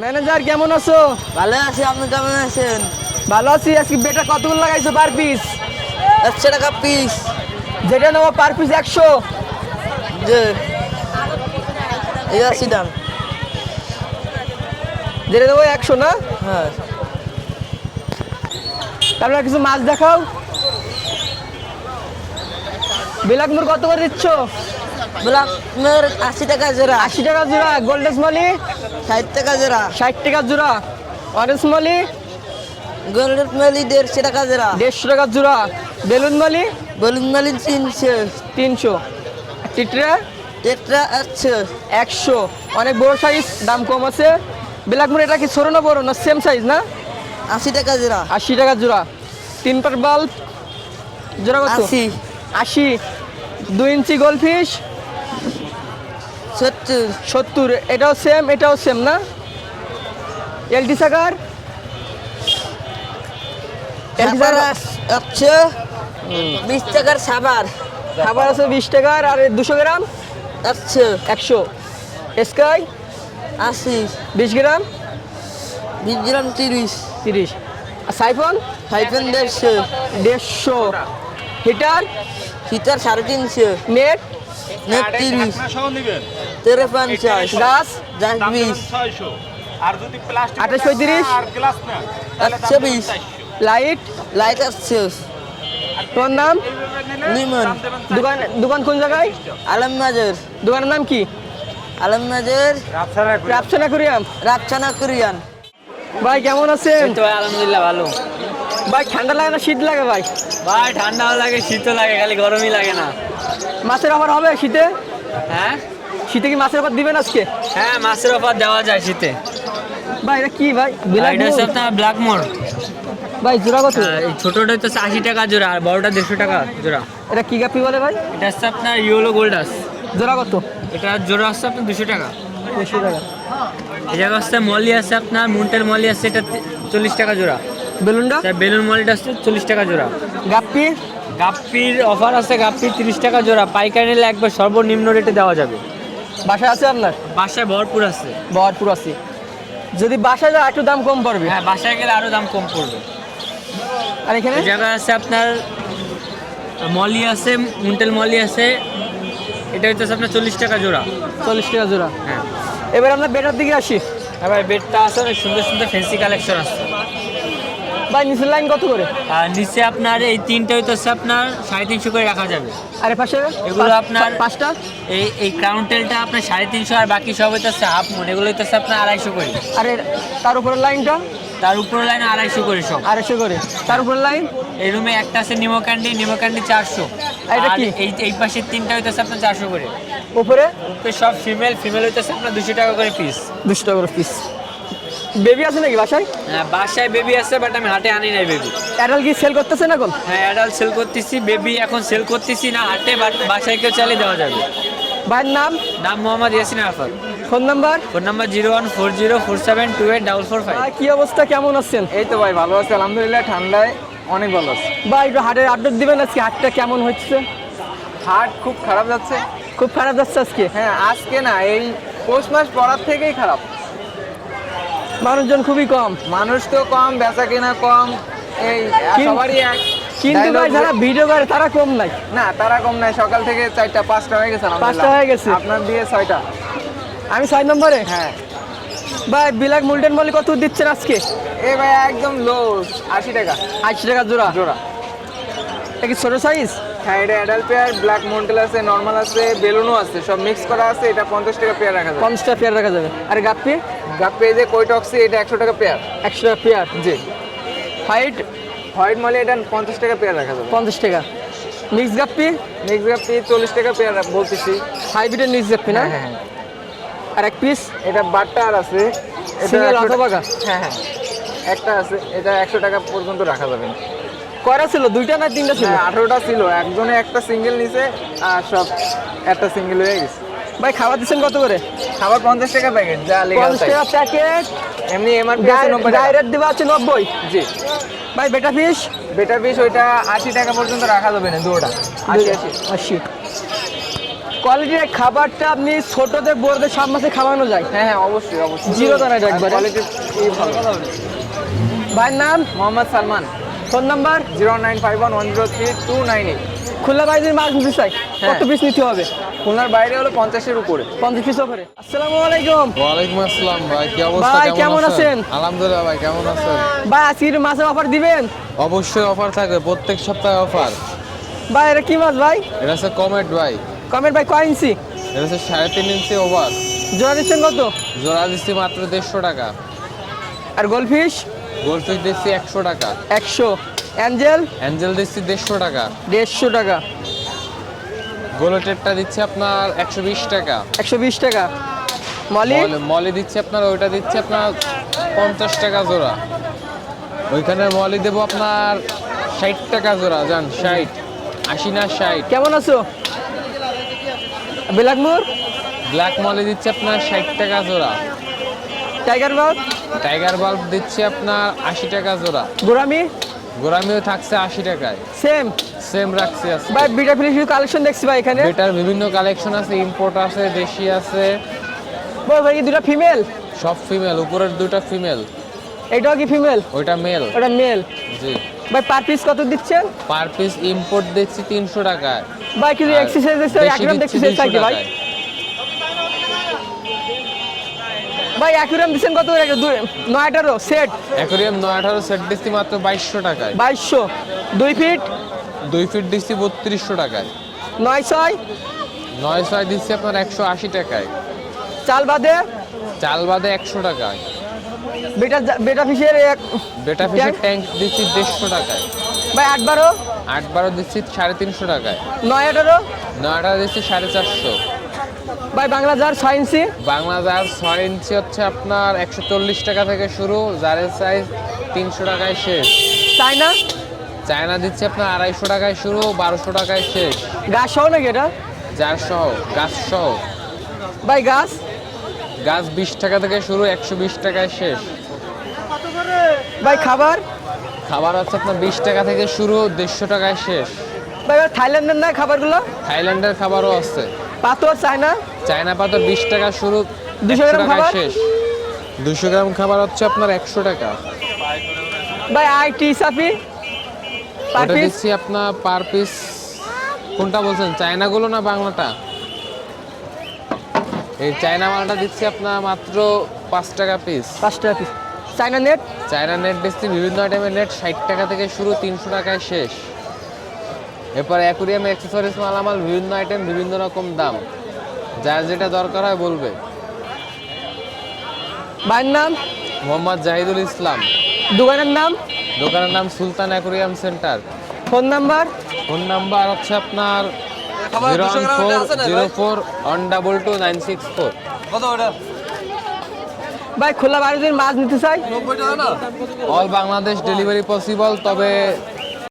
Manager কেমন আছো? ভালো আছি, আপনি কেমন আছেন? ভালো আছি। আজকে বেটা কতগুলো লাগাইছো পার পিস? 100 টাকা পিস। যেটা নেবো পার পিস 100। যে এই আছি দাম। যেটা নেবো 100 না? হ্যাঁ। তারপরে কিছু মাছ দেখাও। বিলাক মুর কত করে দিচ্ছ? ব্ল্যাক 80 টাকা জোড়া। 80 টাকা জোড়া। গোল্ডেস মালি 60 টাকা জোড়া। 60 টাকা জোড়া। অরেঞ্জ মালি গোল্ডেন মালি 150 টাকা জোড়া। 150 টাকা জোড়া। বেলুন মালি বলুন মালি 300। 300। টিটরা টেট্রা 100। 100। অনেক বড় সাইজ, দাম কম আছে। ব্ল্যাক মুর এটা কি ছোট না বড় না সেম সাইজ না? 80 টাকা জোড়া। 80 টাকা জোড়া। 3 পার বাল্ব জোড়া কত? 80। 80। 2 ইঞ্চি গোলফিশ 70। 70। এটাও সেম না? এলটি সাকার সাবার 100। 20 টাকার সাবার। খাবার আছে 20 টাকার। আর 200 গ্রাম 100। 100। স্কাই 80। 20 গ্রাম 20 গ্রাম 30। 30। আর সাইফোন হাইফেন 150। 150। Heater heater 350। Net net 30। 1350। গাছ জাস 20। আর যদি প্লাস্টিক 28 35। আর গ্লাস না 120। Light light 100। তোর নাম? লিমন। দোকান কোন জায়গায়? আলম মাজার। দোকানের নাম কি? আলম মাজার রাপসানা করিয়াম। রাপচানা কোরিয়ান। ভাই কেমন আছেন? তো আলহামদুলিল্লাহ ভালো। ভাই ঠান্ডা লাগে না শীত লাগে ভাই? ভাই ঠান্ডাও লাগে শীতও লাগে, খালি গরমই লাগে না। মাছের অফার হবে শীতে? হ্যাঁ শীতে কি মাছের অফার দিবেন আজকে? হ্যাঁ, মাছের অফার দেওয়া যায় শীতে। ভাই এটা কি ভাই? এটা হচ্ছে আপনার ব্ল্যাক মোর। ভাই জোড়া কত? এই ছোটটা হচ্ছে 80 টাকা জোড়া, আর বড়টা 150 টাকা জোড়া। এটা কি গাপি বলে ভাই? এটা হচ্ছে আপনার ইয়েলো গোল্ডাস। জোড়া কত? এটা জোড়া হচ্ছে আপনার 200 টাকা। 200 টাকা। এই জায়গা হচ্ছে মলি আছে আপনার, মুন্টেল মলি আছে, এটা 40 টাকা জোড়া। বেলুনটা? বেলুন মলিটা হচ্ছে 40 টাকা জোড়া। গাপ্পি? গাপ্পির অফার আছে, গাপ্পি 30 টাকা জোড়া। পাইকারি নিলে একবার সর্বনিম্ন রেটে দেওয়া যাবে। বাসায় আছে আপনার? বাসায় ভরপুর আছে। ভরপুর আছে। যদি বাসায় যায় একটু দাম কম পড়বে। হ্যাঁ, বাসায় গেলে আরো দাম কম পড়বে। আর এখানে এই জায়গা আছে আপনার মলি আছে, মুন্টেল মলি আছে, এটা হচ্ছে আপনার 40 টাকা জোড়া। 40 টাকা জোড়া। হ্যাঁ। এবার আমরা বেটার দিকে আসি। হ্যাঁ ভাই, বেডটা আছে, অনেক সুন্দর সুন্দর ফ্যান্সি কালেকশন আছে। ভাই নিচের লাইন কত করে? আর নিচে আপনার এই তিনটা হচ্ছে আপনার 350 করে রাখা যাবে। আরে পাশে এগুলো আপনার পাঁচটা? এই ক্রাউন টেলটা আপনার 350, আর বাকি সব হচ্ছে হাফ মুন, এগুলো হচ্ছে আপনার 250 করে। আরে তার উপরের লাইনটা? তার উপরের লাইন 250 করে সব। 250 করে। তার উপরের লাইন? এই রুমে একটা আছে নিমো ক্যান্ডি 400। আর এটা আর কি? এই পাশের তিনটা হচ্ছে আপনার 400 করে। উপরে? উপরে সব ফিমেল হচ্ছে আপনার 200 টাকা করে পিস। 200 টাকা করে পিস। বেবি আছে নাকি বাসায়? হ্যাঁ, বাসায় বেবি আছে, বাট আমি হাটে আনি নাই বেবি। অ্যাডাল কি সেল করতেছেন এখন? হ্যাঁ, অ্যাডাল্ট সেল করতেছি, বেবি এখন সেল করতেছি না হাটে, বাট বাসায় কেউ চালিয়ে দেওয়া যাবে। ভাইয়ের নাম? নাম Mohammad Yasin Arafat. Phone number? Phone number 014047284445। ভাই কি অবস্থা, কেমন আছেন? এই তো ভাই ভালো আছে আলহামদুলিল্লাহ, ঠান্ডায় অনেক ভালো আছে। ভাই একটু হাটের আপডেট দিবেন আজকে, হাটটা কেমন হচ্ছে? হাট খুব খারাপ যাচ্ছে। খুব খারাপ যাচ্ছে আজকে? হ্যাঁ, আজকে না, এই পৌষ মাস পড়ার থেকেই খারাপ। মানুষজন খুবই কম। মানুষ তো কম, বেচা কেনা কম, এই সবারই এক। কিন্তু ভাই যারা ভিডিও করে তারা কম নাই। না, তারা কম নাই, সকাল থেকে 4টা 5টা হয়ে গেছে। 5টা হয়ে গেছে। আপনার দিয়ে 6টা। আমি 6 নম্বরে। হ্যাঁ ভাই বিলাক মুলটেন মলি কত দিচ্ছেন আজকে? এই ভাই একদম লো, 80 টাকা 80 টাকা জোড়া। জোড়া। এটা কি ছোট সাইজ? হ্যাঁ, এটা অ্যাডাল্ট পেয়ার, ব্ল্যাক মন্টেল আছে, নর্মাল আছে, বেলুনও আছে, সব মিক্স করা আছে। এটা 50 টাকা পেয়ার রাখা যাবে। 50 টাকা পেয়ার রাখা যাবে। আর গাপ্পি? গাপ্পি এই যে কৈটক্সি, এটা 100 টাকা পেয়ার। 100 টাকা পেয়ার। জি। হোয়াইট হোয়াইট মলি এটা 50 টাকা পেয়ার রাখা যাবে। 50 টাকা। মিক্স গাপ্পি? মিক্স গাপ্পি 40 টাকা পেয়ার বলতেছি। হাইব্রিডের মিক্স গাপ্পি না? হ্যাঁ হ্যাঁ। আর এক পিস এটা বাট্টা আর আছে, এটা সিঙ্গেল 100 অথবা টাকা। হ্যাঁ হ্যাঁ, একটা আছে, এটা 100 টাকা পর্যন্ত রাখা যাবে। কয়টা ছিল? 2টা না 3টা ছিল? হ্যাঁ, 18টা ছিল, একজনে একটা সিঙ্গেল নিছে, আর সব একটা সিঙ্গেল হয়ে গেছে। ভাই খাবার দিচ্ছেন কত করে? খাবার 50 টাকা প্যাকেট, যা লেগাল 50 টাকা প্যাকেট। এমনি এমআরপি আছে 90 টাকা। ডাইরেক্ট দিবা আছে 90। জি। ভাই বেটা ফিশ? বেটা পিস ওইটা 80 টাকা পর্যন্ত রাখা যাবে না দুটোটা 80 80 কোয়ালিটির খাবারটা আপনি ছোটদের বড়দের সব মাসে খাওয়ানো যায়। হ্যাঁ অবশ্যই অবশ্যই জিরো দানা এটা একবারে। কোয়ালিটি ভালো। ভাইয়ের নাম, মোহাম্মদ সালমান, ফোন নাম্বার। 09511032298। খুলনা বাইরে মাছ নিতে চাই, হ্যাঁ। কত পিস নিতে হবে? খুলনার বাইরে হলো 50-এর উপরে। 50 পিস উপরে। আসসালামু আলাইকুম ওয়ালাইকুম আসসালাম ভাই, কি অবস্থা? ভাই, কেমন আছেন? আলহামদুলিল্লাহ ভাই, কেমন আছেন? ভাই আজকের মাছের অফার দিবেন? অবশ্যই অফার থাকবে, প্রত্যেক সপ্তাহে অফার। ভাই এটা কি মাছ ভাই? এটা হচ্ছে কমেট ভাই, কমেন্ট ভাই কয় ইঞ্চি? এটা হচ্ছে 3.5 ইঞ্চি ওভার। জোড়া দিচ্ছেন কত? জোড়া দিচ্ছি মাত্র 150 টাকা। আর গোলফিশ? গোল্ডফিশ দিচ্ছি 100 টাকা। 100। অ্যাঞ্জেল? অ্যাঞ্জেল দিচ্ছি 150 টাকা। 150 টাকা। গোলটেরটা দিচ্ছি আপনার 120 টাকা। 120 টাকা। মলি? মলি দিচ্ছি আপনার, ওইটা দিচ্ছি আপনার 50 টাকা জোড়া। ওইখানে মলি দেবো আপনার 60 টাকা জোড়া। যান 60, 80 না 60। কেমন আছো? বিলাকমুর? ব্ল্যাক মলি দিচ্ছি আপনার 60 টাকা জোড়া। Tiger bout? টাইগার বাল্ব দিচ্ছি আপনার 80 টাকা জোড়া। গোরামি? গোরামিও থাকছে 80 টাকায়। সেম। সেম রাখছি আছে। ভাই বিটা ফিলিশ কালেকশন দেখছি ভাই এখানে। এটার বিভিন্ন কালেকশন আছে, ইম্পোর্ট আছে, দেশি আছে। ভাই ভাই কি দুটো ফিমেল? সব ফিমেল, উপরের দুটো ফিমেল, এটাও কি ফিমেল? ওইটা মেল। ওটা মেল। জি। ভাই পার পিস কত দিচ্ছেন? পার পিস ইম্পোর্ট দিচ্ছি 300 টাকায়। ভাই কিছু আর এক্সারসাইজ দেখছি, দেশি অ্যাকুরাম দিচ্ছি দেখছি চাই 200 ভাই। টাকায়। ভাই অ্যাকুরাম দিচ্ছেন কত? 9-18 সেট। অ্যাকোরিয়াম 9-18 সেট দিচ্ছি মাত্র 2200 টাকায়। 2200। 2 ফিট? 2 ফিট দিচ্ছি 3200 টাকায়। 9-6? 9-6 দিচ্ছি আপনার 180 টাকায়। চাল বাদে? চাল বাদে 100 টাকায়। বেটা ফিশের বেটা ফিশের ট্যাঙ্ক দিচ্ছি 150 টাকায়। ভাই 8-12? 8-12 দিচ্ছি 350 টাকায়। 9-18? 9-18 দিচ্ছি 450। ভাই বাংলা জার 6 ইঞ্চি? বাংলা জার 6 ইঞ্চি হচ্ছে আপনার 140 টাকা থেকে শুরু, জারের সাইজ 300 টাকায় শেষ। চায়না? চায়না দিচ্ছি আপনার 250 টাকায় শুরু, 1200 টাকায় শেষ। গাছ সহ নাকি এটা? জার সহ, গাছ সহ। ভাই গাছ? গাছ 20 টাকা থেকে শুরু, 120 টাকায় শেষ। ভাই খাবার? খাবার হচ্ছে আপনার 20 টাকা থেকে শুরু, 150 টাকায় শেষ। ভাই থাইল্যান্ডের না খাবারগুলো? থাইল্যান্ডের খাবারও আছে। পাথর চায়না? চায়না পাতা 20 টাকা শুরু, 200 100 গ্রাম টাকায় খাবার? শেষ। 200 গ্রাম খাবার হচ্ছে আপনার 100 টাকা। ভাই আইটি সাপি পার ওটা পিস? দিচ্ছি আপনার পার পিস। কোনটা বলছেন, চায়নাগুলো না বাংলাটা? এই চায়না মালটা দিচ্ছি আপনার মাত্র 5 টাকা পিস। 5 টাকা piece. China net? China net দিচ্ছি বিভিন্ন আইটেমের নেট 60 টাকা থেকে শুরু, 300 টাকায় শেষ। এরপর অ্যাকুরিয়াম অ্যাক্সেসরিজ মালামাল বিভিন্ন আইটেম, বিভিন্ন রকম দাম, যার যেটা দরকার হয় বলবে। ভাইয়ের নাম? মোহাম্মদ জাহিদুল ইসলাম। দোকানের নাম? দোকানের নাম Sultan aquarium centre. Phone number? Phone number হচ্ছে আপনার 01404122964। ভাই খোলা বাড়ি যদি মাছ নিতে চাই? অল বাংলাদেশ ডেলিভারি পসিবল, তবে